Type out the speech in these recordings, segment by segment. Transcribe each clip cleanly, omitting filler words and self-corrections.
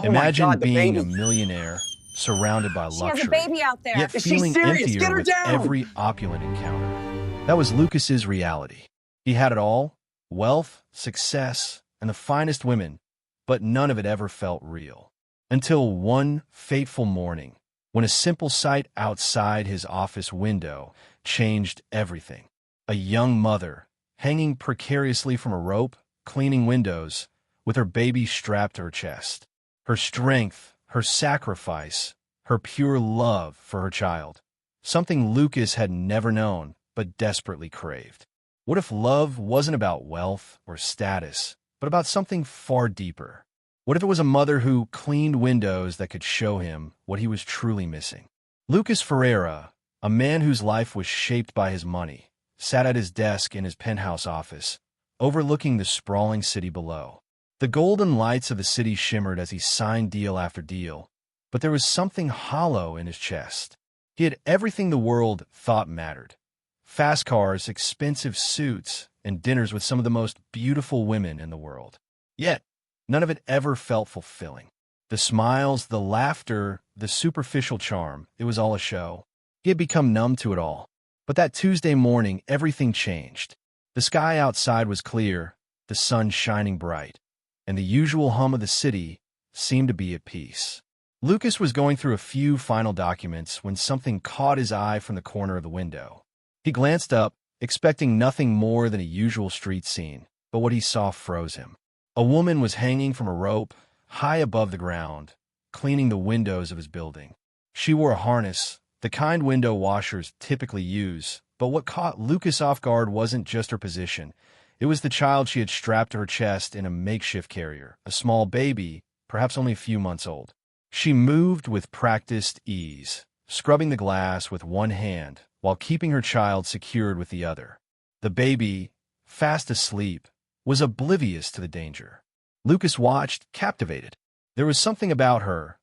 Oh my Imagine God, the being a baby. millionaire surrounded by She has a luxury, baby out there. yet Is she feeling serious? emptier Get her with down! every opulent encounter. That was Lucas's reality. He had it all: wealth, success, and the finest women, but none of it ever felt real. Until one fateful morning, when a simple sight outside his office window changed everything. A young mother, hanging precariously from a rope, cleaning windows, with her baby strapped to her chest. Her strength, her sacrifice, her pure love for her child. Something Lucas had never known, but desperately craved. What if love wasn't about wealth or status, but about something far deeper? What if it was a mother who cleaned windows that could show him what he was truly missing? Lucas Ferreira, a man whose life was shaped by his money, sat at his desk in his penthouse office, overlooking the sprawling city below. The golden lights of the city shimmered as he signed deal after deal, but there was something hollow in his chest. He had everything the world thought mattered: fast cars, expensive suits, and dinners with some of the most beautiful women in the world. Yet, none of it ever felt fulfilling. The smiles, the laughter, the superficial charm, it was all a show. He had become numb to it all. But that Tuesday morning, everything changed. The sky outside was clear, the sun shining bright, and the usual hum of the city seemed to be at peace. Lucas was going through a few final documents when something caught his eye from the corner of the window. He glanced up, expecting nothing more than a usual street scene, but what he saw froze him. A woman was hanging from a rope, high above the ground, cleaning the windows of his building. She wore a harness, the kind window washers typically use, but what caught Lucas off guard wasn't just her position. It was the child she had strapped to her chest in a makeshift carrier, a small baby, perhaps only a few months old. She moved with practiced ease, scrubbing the glass with one hand while keeping her child secured with the other. The baby, fast asleep, was oblivious to the danger. Lucas watched, captivated. There was something about her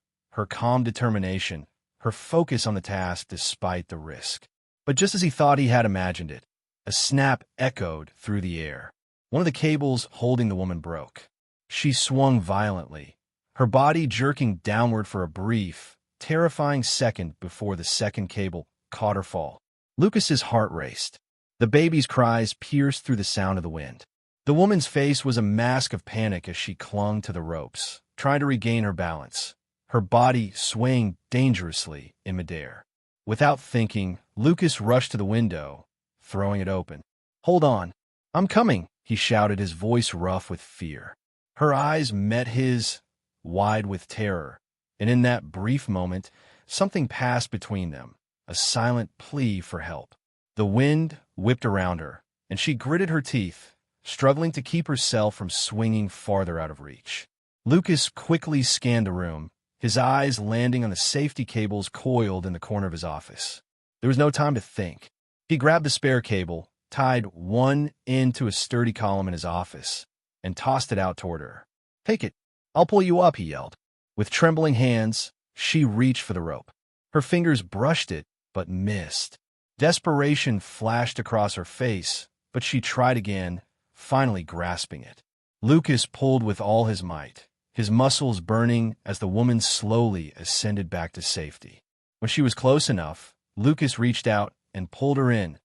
calm determination, her focus on the task despite the risk. But just as he thought he had imagined it, a snap echoed through the air. One of the cables holding the woman broke. She swung violently, her body jerking downward for a brief, terrifying second before the second cable caught her fall. Lucas's heart raced. The baby's cries pierced through the sound of the wind. The woman's face was a mask of panic as she clung to the ropes, trying to regain her balance, her body swaying dangerously in midair. Without thinking, Lucas rushed to the window, throwing it open. "Hold on. I'm coming," he shouted, his voice rough with fear. Her eyes met his, wide with terror, and in that brief moment, something passed between them, a silent plea for help. The wind whipped around her, and she gritted her teeth, struggling to keep herself from swinging farther out of reach. Lucas quickly scanned the room, his eyes landing on the safety cables coiled in the corner of his office. There was no time to think. He grabbed the spare cable, tied one end to a sturdy column in his office, and tossed it out toward her. "Take it. I'll pull you up," he yelled. With trembling hands, she reached for the rope. Her fingers brushed it, but missed. Desperation flashed across her face, but she tried again, finally grasping it. Lucas pulled with all his might, his muscles burning as the woman slowly ascended back to safety. When she was close enough, Lucas reached out and pulled her in,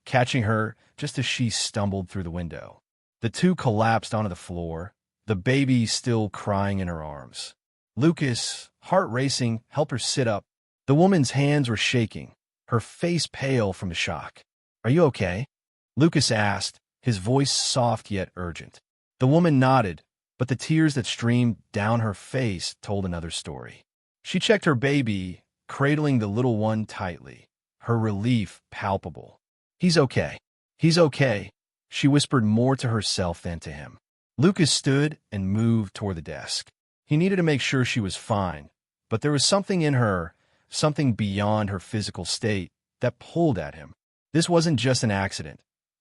catching her just as she stumbled through the window. The two collapsed onto the floor, the baby still crying in her arms. Lucas, heart racing, helped her sit up. The woman's hands were shaking, her face pale from the shock. "Are you okay?" Lucas asked, his voice soft yet urgent. The woman nodded, but the tears that streamed down her face told another story. She checked her baby, cradling the little one tightly, her relief palpable. "He's okay. He's okay," she whispered more to herself than to him. Lucas stood and moved toward the desk. He needed to make sure she was fine, but there was something in her, something beyond her physical state, that pulled at him. This wasn't just an accident.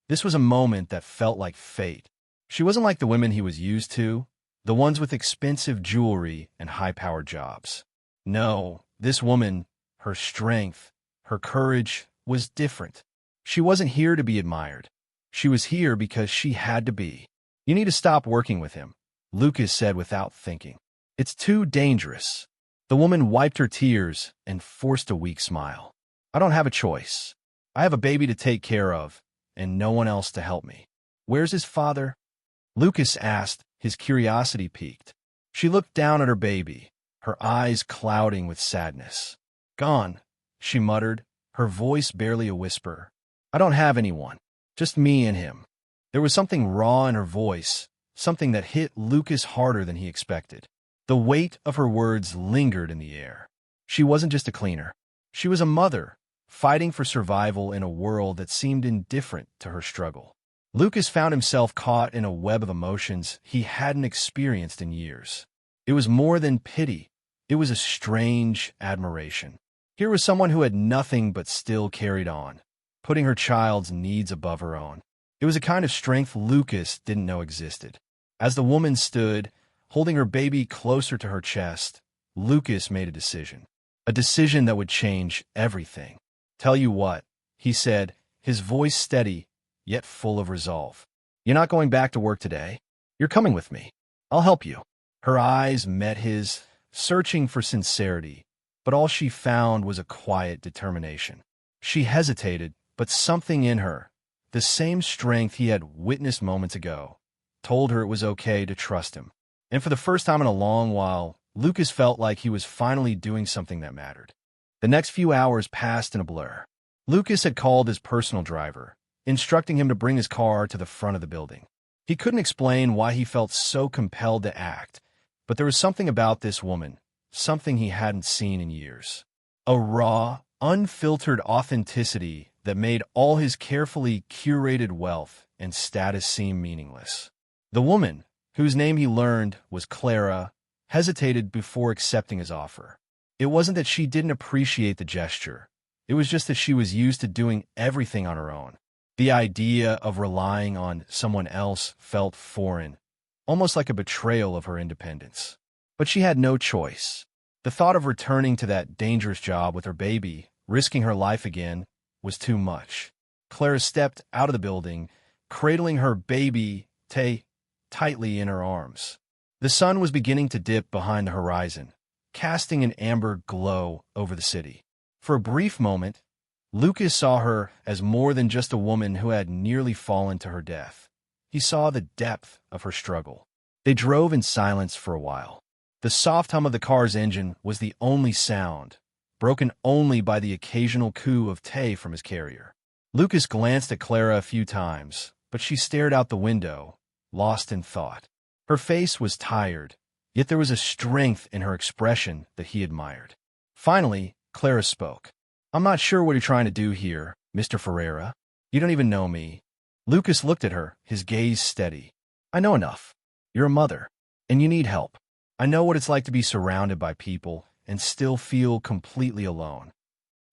This was a moment that felt like fate. She wasn't like the women he was used to, the ones with expensive jewelry and high-powered jobs. No, this woman, her strength, her courage, was different. She wasn't here to be admired. She was here because she had to be. "You need to stop working with him," Lucas said without thinking. It's too dangerous. The woman wiped her tears and forced a weak smile. I don't have a choice. I have a baby to take care of, and no one else to help me. Where's his father? Lucas asked, his curiosity piqued. She looked down at her baby, her eyes clouding with sadness. Gone, she muttered, her voice barely a whisper. I don't have anyone, just me and him. There was something raw in her voice, something that hit Lucas harder than he expected. The weight of her words lingered in the air. She wasn't just a cleaner. She was a mother, fighting for survival in a world that seemed indifferent to her struggle. Lucas found himself caught in a web of emotions he hadn't experienced in years. It was more than pity. It was a strange admiration. Here was someone who had nothing but still carried on, putting her child's needs above her own. It was a kind of strength Lucas didn't know existed. As the woman stood, holding her baby closer to her chest, Lucas made a decision that would change everything. Tell you what, he said, his voice steady, yet full of resolve. You're not going back to work today. You're coming with me. I'll help you. Her eyes met his, searching for sincerity, but all she found was a quiet determination. She hesitated, but something in her, the same strength he had witnessed moments ago, told her it was okay to trust him. And for the first time in a long while, Lucas felt like he was finally doing something that mattered. The next few hours passed in a blur. Lucas had called his personal driver, instructing him to bring his car to the front of the building. He couldn't explain why he felt so compelled to act, but there was something about this woman, something he hadn't seen in years. A raw, unfiltered authenticity that made all his carefully curated wealth and status seem meaningless. The woman, whose name he learned was Clara, hesitated before accepting his offer. It wasn't that she didn't appreciate the gesture. It was just that she was used to doing everything on her own. The idea of relying on someone else felt foreign, almost like a betrayal of her independence. But she had no choice. The thought of returning to that dangerous job with her baby, risking her life again, was too much. Clara stepped out of the building, cradling her baby, tightly in her arms. The sun was beginning to dip behind the horizon, casting an amber glow over the city. For a brief moment, Lucas saw her as more than just a woman who had nearly fallen to her death. He saw the depth of her struggle. They drove in silence for a while. The soft hum of the car's engine was the only sound, broken only by the occasional coo of Tay from his carrier. Lucas glanced at Clara a few times, but she stared out the window, lost in thought. Her face was tired, yet there was a strength in her expression that he admired. Finally, Clara spoke. I'm not sure what you're trying to do here, Mr. Ferreira. You don't even know me. Lucas looked at her, his gaze steady. I know enough. You're a mother, and you need help. I know what it's like to be surrounded by people and still feel completely alone.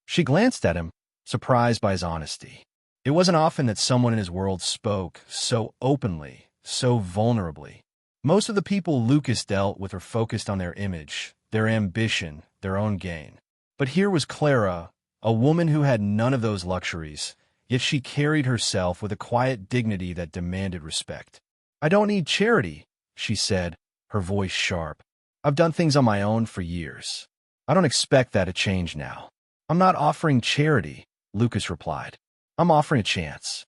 She glanced at him, surprised by his honesty. It wasn't often that someone in his world spoke so openly, so vulnerably. Most of the people Lucas dealt with were focused on their image, their ambition, their own gain. But here was Clara, a woman who had none of those luxuries, yet she carried herself with a quiet dignity that demanded respect. I don't need charity, she said, her voice sharp. I've done things on my own for years. I don't expect that to change now. I'm not offering charity, Lucas replied. I'm offering a chance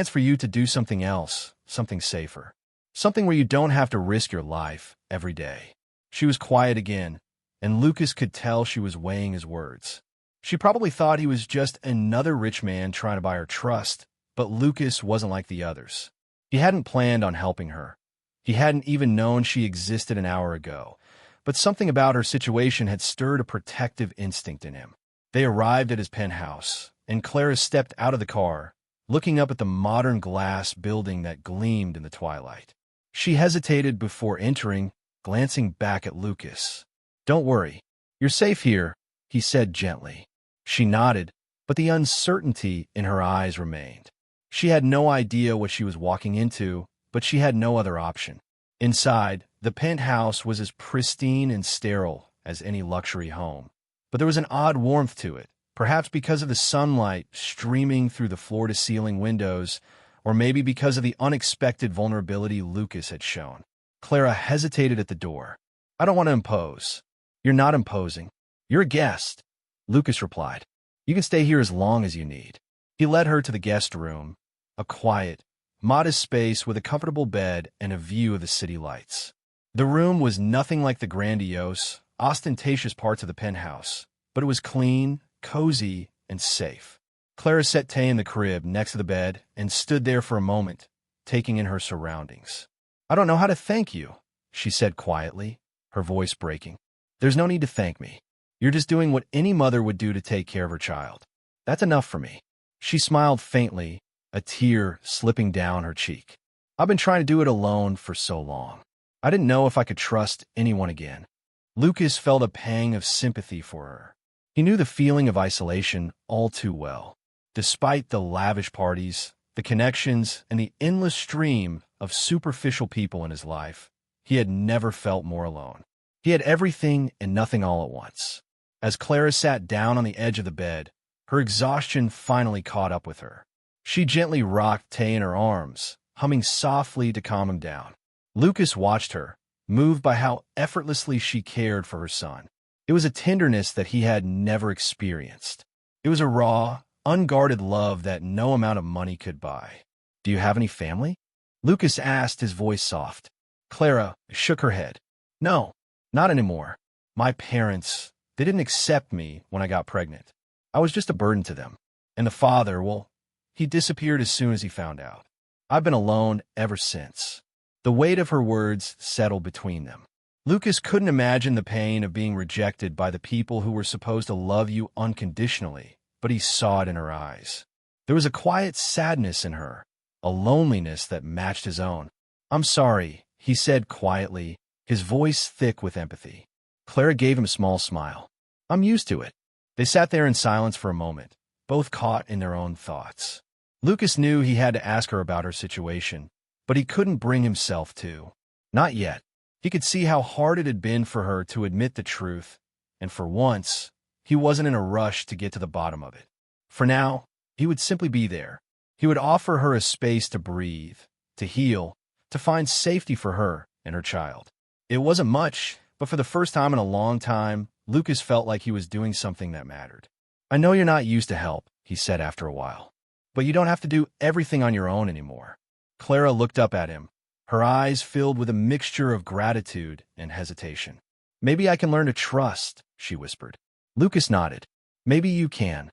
for you to do something else, something safer, something where you don't have to risk your life every day. She was quiet again, and Lucas could tell she was weighing his words. She probably thought he was just another rich man trying to buy her trust, but Lucas wasn't like the others. He hadn't planned on helping her. He hadn't even known she existed an hour ago, but something about her situation had stirred a protective instinct in him. They arrived at his penthouse, and Clara stepped out of the car, looking up at the modern glass building that gleamed in the twilight. She hesitated before entering, glancing back at Lucas. Don't worry, you're safe here, he said gently. She nodded, but the uncertainty in her eyes remained. She had no idea what she was walking into, but she had no other option. Inside, the penthouse was as pristine and sterile as any luxury home. But there was an odd warmth to it, perhaps because of the sunlight streaming through the floor-to-ceiling windows, or maybe because of the unexpected vulnerability Lucas had shown. Clara hesitated at the door. I don't want to impose. You're not imposing. You're a guest, Lucas replied. You can stay here as long as you need. He led her to the guest room, a quiet, modest space with a comfortable bed and a view of the city lights. The room was nothing like the grandiose, ostentatious parts of the penthouse, but it was clean, cozy, and safe. Clara set Tay in the crib next to the bed and stood there for a moment, taking in her surroundings. I don't know how to thank you, she said quietly, her voice breaking. There's no need to thank me. You're just doing what any mother would do to take care of her child. That's enough for me. She smiled faintly, a tear slipping down her cheek. I've been trying to do it alone for so long. I didn't know if I could trust anyone again. Lucas felt a pang of sympathy for her. He knew the feeling of isolation all too well. Despite the lavish parties, the connections, and the endless stream of superficial people in his life, he had never felt more alone. He had everything and nothing all at once. As Clara sat down on the edge of the bed, her exhaustion finally caught up with her. She gently rocked Tay in her arms, humming softly to calm him down. Lucas watched her, moved by how effortlessly she cared for her son. It was a tenderness that he had never experienced. It was a raw, unguarded love that no amount of money could buy. Do you have any family? Lucas asked, his voice soft. Clara shook her head. No, not anymore. My parents, they didn't accept me when I got pregnant. I was just a burden to them. And the father, well, he disappeared as soon as he found out. I've been alone ever since. The weight of her words settled between them. Lucas couldn't imagine the pain of being rejected by the people who were supposed to love you unconditionally, but he saw it in her eyes. There was a quiet sadness in her, a loneliness that matched his own. I'm sorry, he said quietly, his voice thick with empathy. Clara gave him a small smile. I'm used to it. They sat there in silence for a moment, both caught in their own thoughts. Lucas knew he had to ask her about her situation, but he couldn't bring himself to. Not yet. He could see how hard it had been for her to admit the truth, and for once, he wasn't in a rush to get to the bottom of it. For now, he would simply be there. He would offer her a space to breathe, to heal, to find safety for her and her child. It wasn't much, but for the first time in a long time, Lucas felt like he was doing something that mattered. I know you're not used to help, he said after a while, but you don't have to do everything on your own anymore. Clara looked up at him, her eyes filled with a mixture of gratitude and hesitation. Maybe I can learn to trust, she whispered. Lucas nodded. Maybe you can.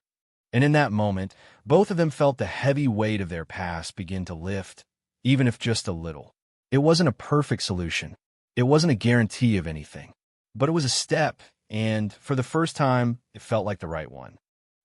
And in that moment, both of them felt the heavy weight of their past begin to lift, even if just a little. It wasn't a perfect solution. It wasn't a guarantee of anything. But it was a step, and for the first time, it felt like the right one.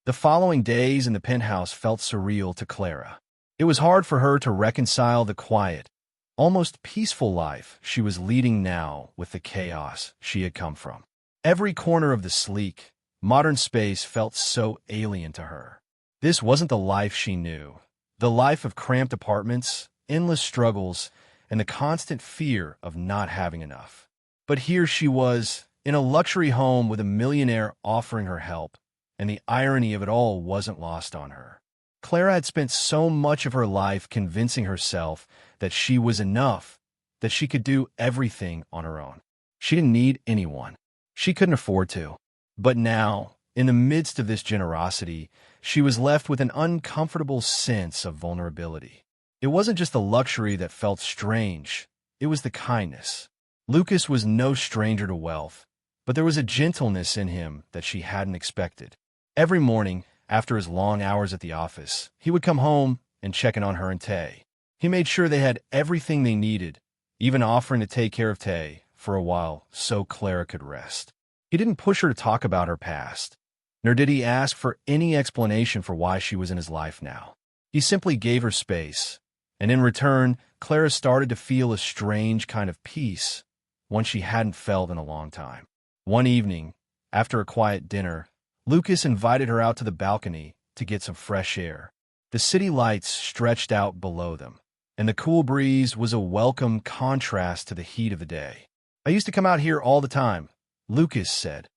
The following days in the penthouse felt surreal to Clara. It was hard for her to reconcile the quiet, almost peaceful life she was leading now with the chaos she had come from. Every corner of the sleek, modern space felt so alien to her. This wasn't the life she knew. The life of cramped apartments, endless struggles, and the constant fear of not having enough. But here she was, in a luxury home with a millionaire offering her help, and the irony of it all wasn't lost on her. Clara had spent so much of her life convincing herself that she was enough, that she could do everything on her own. She didn't need anyone. She couldn't afford to. But now, in the midst of this generosity, she was left with an uncomfortable sense of vulnerability. It wasn't just the luxury that felt strange, it was the kindness. Lucas was no stranger to wealth, but there was a gentleness in him that she hadn't expected. Every morning, after his long hours at the office, he would come home and check in on her and Tay. He made sure they had everything they needed, even offering to take care of Tay for a while so Clara could rest. He didn't push her to talk about her past, nor did he ask for any explanation for why she was in his life now. He simply gave her space, and in return, Clara started to feel a strange kind of peace, one she hadn't felt in a long time. One evening, after a quiet dinner, Lucas invited her out to the balcony to get some fresh air. The city lights stretched out below them, and the cool breeze was a welcome contrast to the heat of the day. I used to come out here all the time, Lucas said,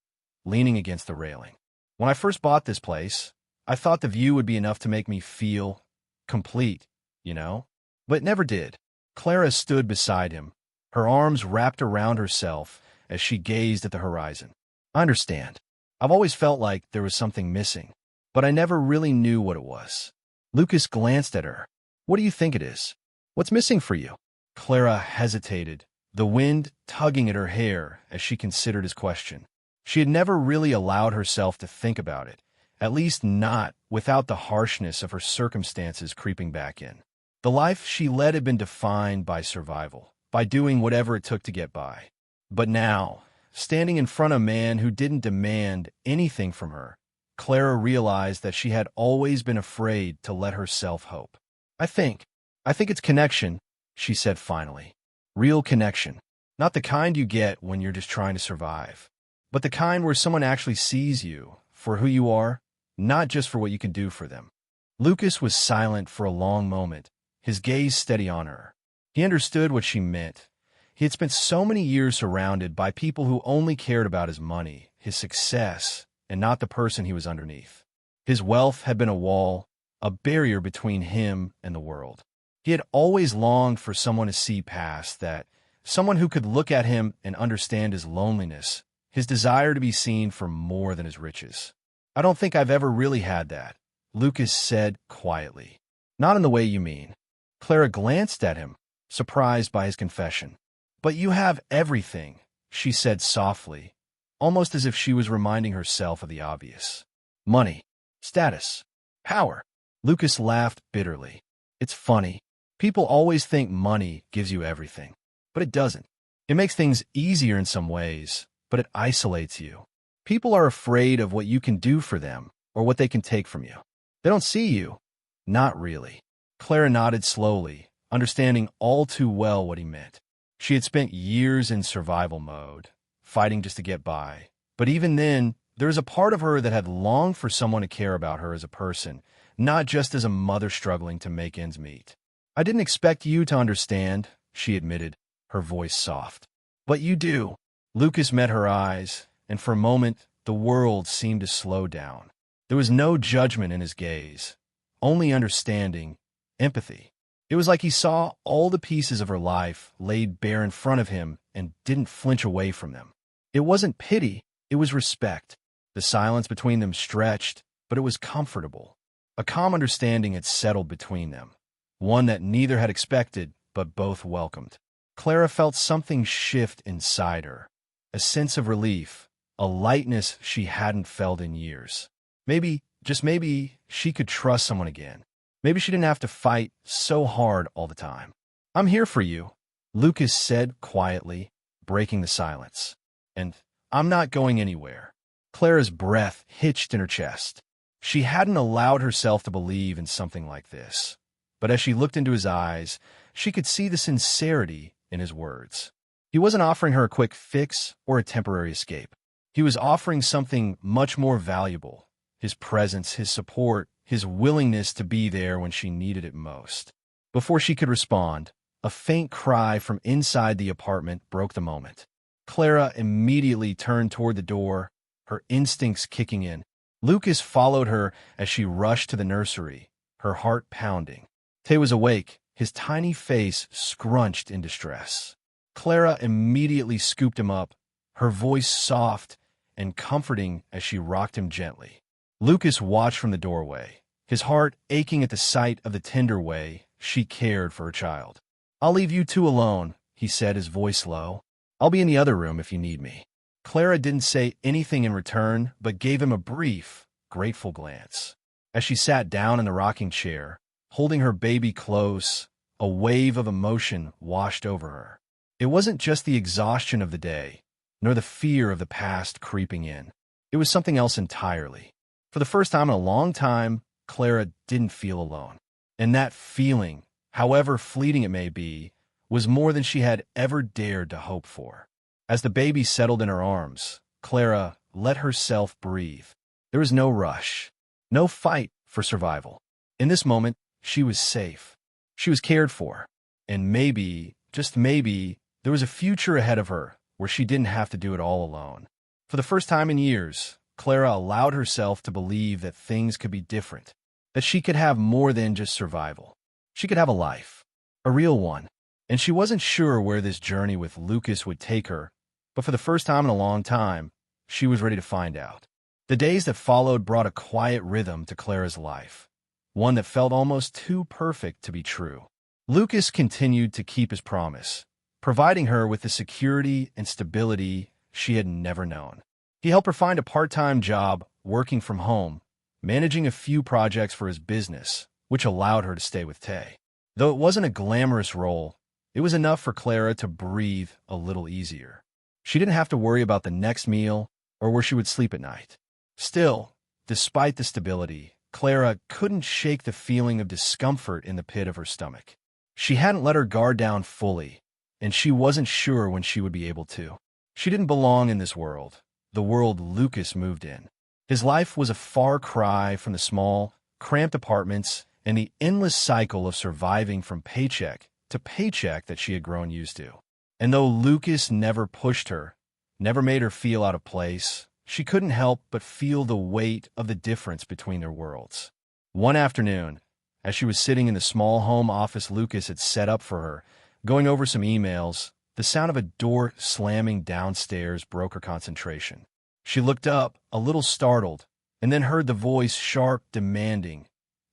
leaning against the railing. When I first bought this place, I thought the view would be enough to make me feel complete, you know? But it never did. Clara stood beside him, her arms wrapped around herself, as she gazed at the horizon. I understand. I've always felt like there was something missing, but I never really knew what it was. Lucas glanced at her. What do you think it is? What's missing for you? Clara hesitated, the wind tugging at her hair as she considered his question. She had never really allowed herself to think about it, at least not without the harshness of her circumstances creeping back in. The life she led had been defined by survival, by doing whatever it took to get by. But now, standing in front of a man who didn't demand anything from her, Clara realized that she had always been afraid to let herself hope. I think it's connection, she said finally. Real connection. Not the kind you get when you're just trying to survive, but the kind where someone actually sees you for who you are, not just for what you can do for them. Lucas was silent for a long moment, his gaze steady on her. He understood what she meant. He had spent so many years surrounded by people who only cared about his money, his success, and not the person he was underneath. His wealth had been a wall, a barrier between him and the world. He had always longed for someone to see past that, someone who could look at him and understand his loneliness, his desire to be seen for more than his riches. I don't think I've ever really had that, Lucas said quietly. Not in the way you mean. Clara glanced at him, surprised by his confession. But you have everything, she said softly, almost as if she was reminding herself of the obvious. Money, status, power. Lucas laughed bitterly. It's funny. People always think money gives you everything, but it doesn't. It makes things easier in some ways, but it isolates you. People are afraid of what you can do for them or what they can take from you. They don't see you. Not really. Clara nodded slowly, understanding all too well what he meant. She had spent years in survival mode, fighting just to get by. But even then, there was a part of her that had longed for someone to care about her as a person, not just as a mother struggling to make ends meet. I didn't expect you to understand, she admitted, her voice soft. But you do. Lucas met her eyes, and for a moment, the world seemed to slow down. There was no judgment in his gaze, only understanding, empathy. It was like he saw all the pieces of her life laid bare in front of him and didn't flinch away from them. It wasn't pity, it was respect. The silence between them stretched, but it was comfortable. A calm understanding had settled between them, one that neither had expected but both welcomed. Clara felt something shift inside her, a sense of relief, a lightness she hadn't felt in years. Maybe, just maybe, she could trust someone again. Maybe she didn't have to fight so hard all the time. I'm here for you, Lucas said quietly, breaking the silence. And I'm not going anywhere. Clara's breath hitched in her chest. She hadn't allowed herself to believe in something like this. But as she looked into his eyes, she could see the sincerity in his words. He wasn't offering her a quick fix or a temporary escape. He was offering something much more valuable, his presence, his support, his willingness to be there when she needed it most. Before she could respond, a faint cry from inside the apartment broke the moment. Clara immediately turned toward the door, her instincts kicking in. Lucas followed her as she rushed to the nursery, her heart pounding. Tay was awake, his tiny face scrunched in distress. Clara immediately scooped him up, her voice soft and comforting as she rocked him gently. Lucas watched from the doorway, his heart aching at the sight of the tender way she cared for her child. I'll leave you two alone, he said, his voice low. I'll be in the other room if you need me. Clara didn't say anything in return, but gave him a brief, grateful glance. As she sat down in the rocking chair, holding her baby close, a wave of emotion washed over her. It wasn't just the exhaustion of the day, nor the fear of the past creeping in. It was something else entirely. For the first time in a long time, Clara didn't feel alone. And that feeling, however fleeting it may be, was more than she had ever dared to hope for. As the baby settled in her arms, Clara let herself breathe. There was no rush, no fight for survival. In this moment, she was safe. She was cared for. And maybe, just maybe, there was a future ahead of her where she didn't have to do it all alone. For the first time in years, Clara allowed herself to believe that things could be different, that she could have more than just survival. She could have a life, a real one. And she wasn't sure where this journey with Lucas would take her, But for the first time in a long time, she was ready to find out. The days that followed brought a quiet rhythm to Clara's life, one that felt almost too perfect to be true. Lucas continued to keep his promise, providing her with the security and stability she had never known. He helped her find a part-time job working from home, managing a few projects for his business, which allowed her to stay with Tay. Though it wasn't a glamorous role, it was enough for Clara to breathe a little easier. She didn't have to worry about the next meal or where she would sleep at night. Still, despite the stability, Clara couldn't shake the feeling of discomfort in the pit of her stomach. She hadn't let her guard down fully, and she wasn't sure when she would be able to. She didn't belong in this world, the world Lucas moved in. His life was a far cry from the small, cramped apartments and the endless cycle of surviving from paycheck to paycheck that she had grown used to. And though Lucas never pushed her, never made her feel out of place, she couldn't help but feel the weight of the difference between their worlds. One afternoon, as she was sitting in the small home office Lucas had set up for her, going over some emails, the sound of a door slamming downstairs broke her concentration. She looked up, a little startled, and then heard the voice, sharp, demanding,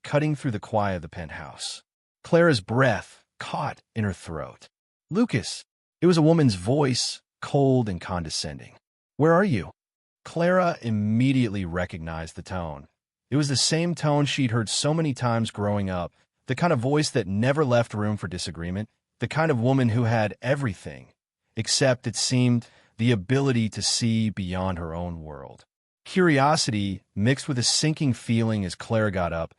cutting through the quiet of the penthouse. Clara's breath caught in her throat. "Lucas!" It was a woman's voice, cold and condescending. "Where are you?" Clara immediately recognized the tone. It was the same tone she'd heard so many times growing up, the kind of voice that never left room for disagreement, the kind of woman who had everything, except, it seemed, the ability to see beyond her own world. Curiosity mixed with a sinking feeling as Clara got up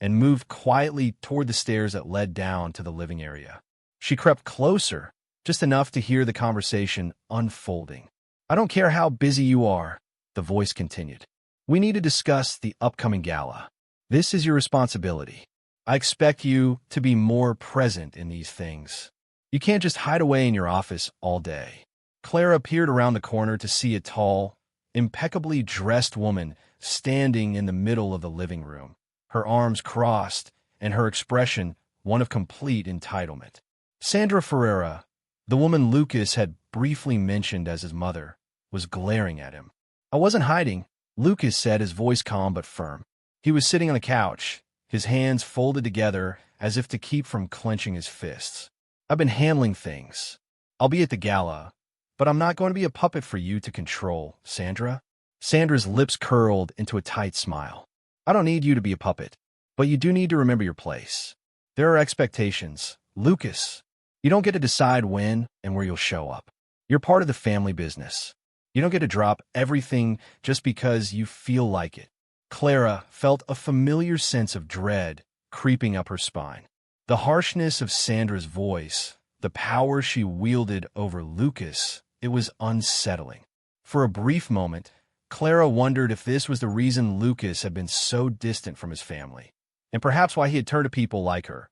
and moved quietly toward the stairs that led down to the living area. She crept closer, just enough to hear the conversation unfolding. "I don't care how busy you are," the voice continued. "We need to discuss the upcoming gala. This is your responsibility. I expect you to be more present in these things. You can't just hide away in your office all day." Clara peered around the corner to see a tall, impeccably dressed woman standing in the middle of the living room, her arms crossed and her expression one of complete entitlement. Sandra Ferreira, the woman Lucas had briefly mentioned as his mother, was glaring at him. "I wasn't hiding," Lucas said, his voice calm but firm. He was sitting on the couch, his hands folded together as if to keep from clenching his fists. "I've been handling things. I'll be at the gala, but I'm not going to be a puppet for you to control, Sandra." Sandra's lips curled into a tight smile. "I don't need you to be a puppet, but you do need to remember your place. There are expectations. Lucas, you don't get to decide when and where you'll show up. You're part of the family business. You don't get to drop everything just because you feel like it." Clara felt a familiar sense of dread creeping up her spine. The harshness of Sandra's voice, the power she wielded over Lucas, it was unsettling. For a brief moment, Clara wondered if this was the reason Lucas had been so distant from his family, and perhaps why he had turned to people like her,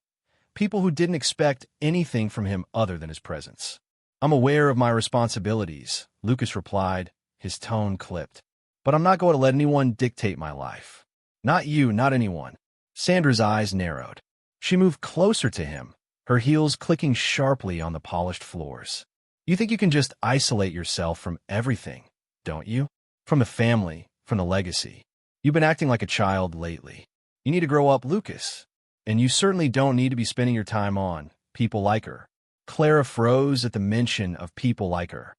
people who didn't expect anything from him other than his presence. "I'm aware of my responsibilities," Lucas replied, his tone clipped. "But I'm not going to let anyone dictate my life. Not you, not anyone." Sandra's eyes narrowed. She moved closer to him, her heels clicking sharply on the polished floors. "You think you can just isolate yourself from everything, don't you? From the family, from the legacy. You've been acting like a child lately. You need to grow up, Lucas. And you certainly don't need to be spending your time on people like her." Clara froze at the mention of people like her.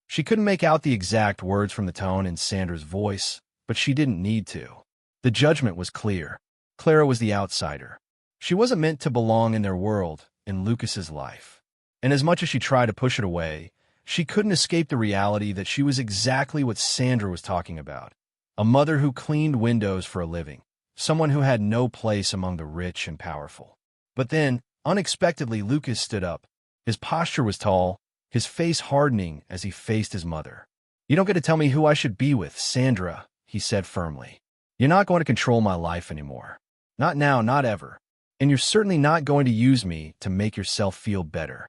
She couldn't make out the exact words from the tone in Sandra's voice, but she didn't need to. The judgment was clear. Clara was the outsider. She wasn't meant to belong in their world, in Lucas's life. And as much as she tried to push it away, she couldn't escape the reality that she was exactly what Sandra was talking about. A mother who cleaned windows for a living. Someone who had no place among the rich and powerful. But then, unexpectedly, Lucas stood up. His posture was tall, his face hardening as he faced his mother. "You don't get to tell me who I should be with, Sandra," he said firmly. "You're not going to control my life anymore. Not now, not ever. And you're certainly not going to use me to make yourself feel better."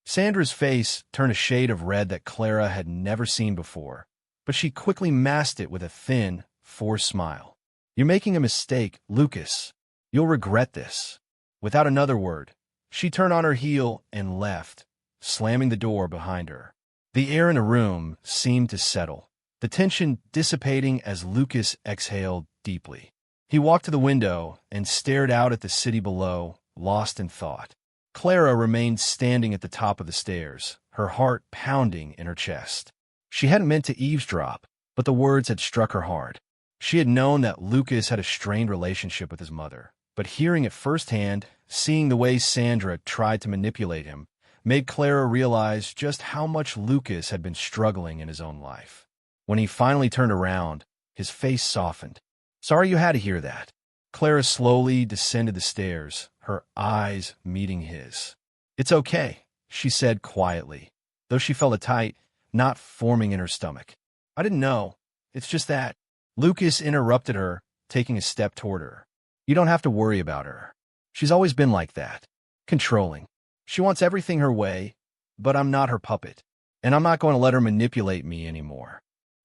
Sandra's face turned a shade of red that Clara had never seen before, but she quickly masked it with a thin, forced smile. "You're making a mistake, Lucas. You'll regret this." Without another word, she turned on her heel and left, slamming the door behind her. The air in the room seemed to settle, the tension dissipating as Lucas exhaled deeply. He walked to the window and stared out at the city below, lost in thought. Clara remained standing at the top of the stairs, her heart pounding in her chest. She hadn't meant to eavesdrop, but the words had struck her hard. She had known that Lucas had a strained relationship with his mother, but hearing it firsthand, seeing the way Sandra tried to manipulate him, made Clara realize just how much Lucas had been struggling in his own life. When he finally turned around, his face softened. "Sorry you had to hear that." Clara slowly descended the stairs, her eyes meeting his. "It's okay," she said quietly, though she felt a tight knot forming in her stomach. "I didn't know. It's just that." Lucas interrupted her, taking a step toward her. "You don't have to worry about her. She's always been like that. Controlling. She wants everything her way, but I'm not her puppet, and I'm not going to let her manipulate me anymore."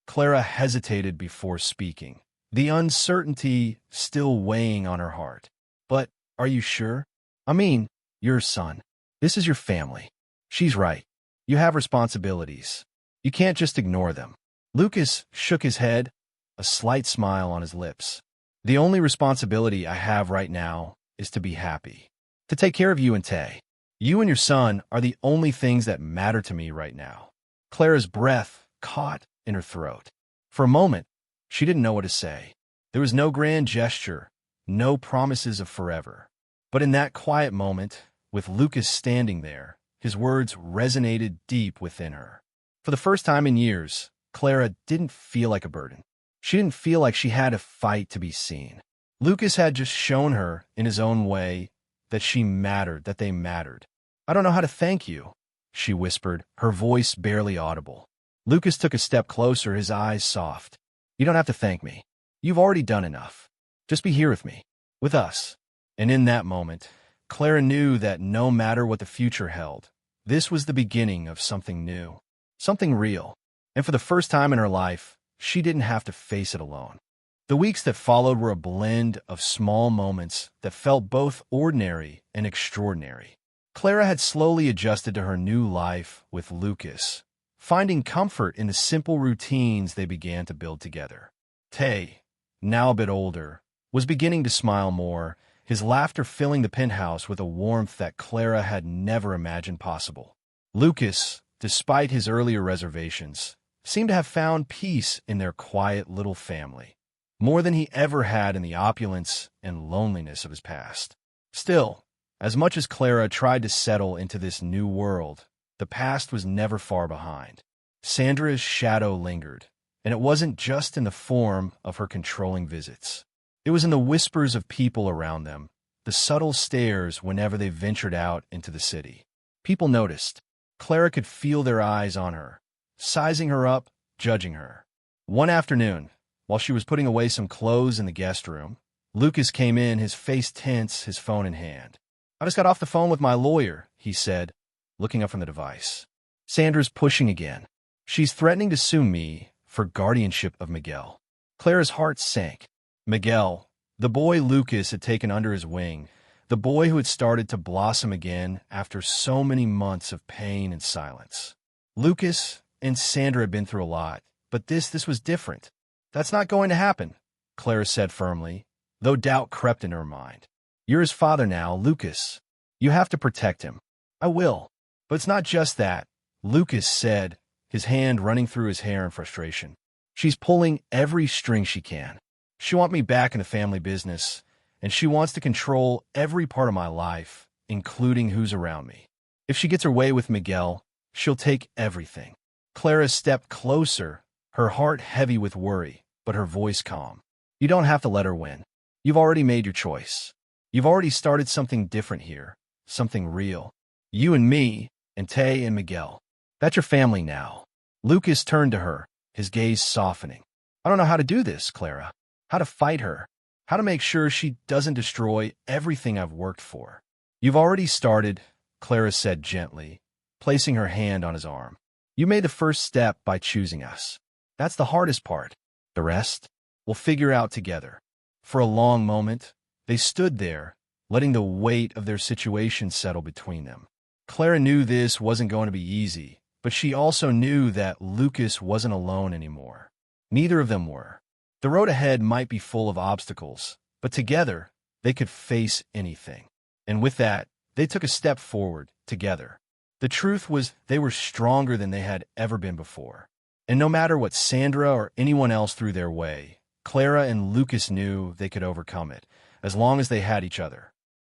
Clara hesitated before speaking, the uncertainty still weighing on her heart. "But are you sure? I mean, you're her son. This is your family." "She's right. You have responsibilities. You can't just ignore them." Lucas shook his head, a slight smile on his lips. "The only responsibility I have right now is to be happy. To take care of you and Tay. You and your son are the only things that matter to me right now." Clara's breath caught in her throat. For a moment, she didn't know what to say. There was no grand gesture, no promises of forever. But in that quiet moment, with Lucas standing there, his words resonated deep within her. For the first time in years, Clara didn't feel like a burden. She didn't feel like she had to fight to be seen. Lucas had just shown her, in his own way, that she mattered, that they mattered. "I don't know how to thank you," she whispered, her voice barely audible. Lucas took a step closer, his eyes soft. "You don't have to thank me. You've already done enough. Just be here with me, with us." And in that moment, Clara knew that no matter what the future held, this was the beginning of something new, something real. And for the first time in her life, she didn't have to face it alone. The weeks that followed were a blend of small moments that felt both ordinary and extraordinary. Clara had slowly adjusted to her new life with Lucas, finding comfort in the simple routines they began to build together. Tay, now a bit older, was beginning to smile more, his laughter filling the penthouse with a warmth that Clara had never imagined possible. Lucas, despite his earlier reservations, seemed to have found peace in their quiet little family, more than he ever had in the opulence and loneliness of his past. Still, as much as Clara tried to settle into this new world, the past was never far behind. Sandra's shadow lingered, and it wasn't just in the form of her controlling visits. It was in the whispers of people around them, the subtle stares whenever they ventured out into the city. People noticed. Clara could feel their eyes on her, sizing her up, judging her. One afternoon, while she was putting away some clothes in the guest room, Lucas came in, his face tense, his phone in hand. "I just got off the phone with my lawyer," he said, looking up from the device. "Sandra's pushing again. She's threatening to sue me for guardianship of Miguel." Clara's heart sank. Miguel, the boy Lucas had taken under his wing, the boy who had started to blossom again after so many months of pain and silence. Lucas and Sandra had been through a lot, but this was different. "That's not going to happen," Clara said firmly, though doubt crept into her mind. "You're his father now, Lucas. You have to protect him." "I will. But it's not just that," Lucas said, his hand running through his hair in frustration. "She's pulling every string she can. She wants me back in the family business, and she wants to control every part of my life, including who's around me. If she gets her way with Miguel, she'll take everything." Clara stepped closer, her heart heavy with worry, but her voice calm. "You don't have to let her win. You've already made your choice. You've already started something different here, something real. You and me, and Tay and Miguel. That's your family now." Lucas turned to her, his gaze softening. "I don't know how to do this, Clara. How to fight her. How to make sure she doesn't destroy everything I've worked for." "You've already started," Clara said gently, placing her hand on his arm. "You made the first step by choosing us. That's the hardest part. The rest, we'll figure out together." For a long moment, they stood there, letting the weight of their situation settle between them. Clara knew this wasn't going to be easy, But she also knew that Lucas wasn't alone anymore. Neither of them were. The road ahead might be full of obstacles, but together, they could face anything. And with that, they took a step forward, together. The truth was they were stronger than they had ever been before. And no matter what Sandra or anyone else threw their way, Clara and Lucas knew they could overcome it, as long as they had each other.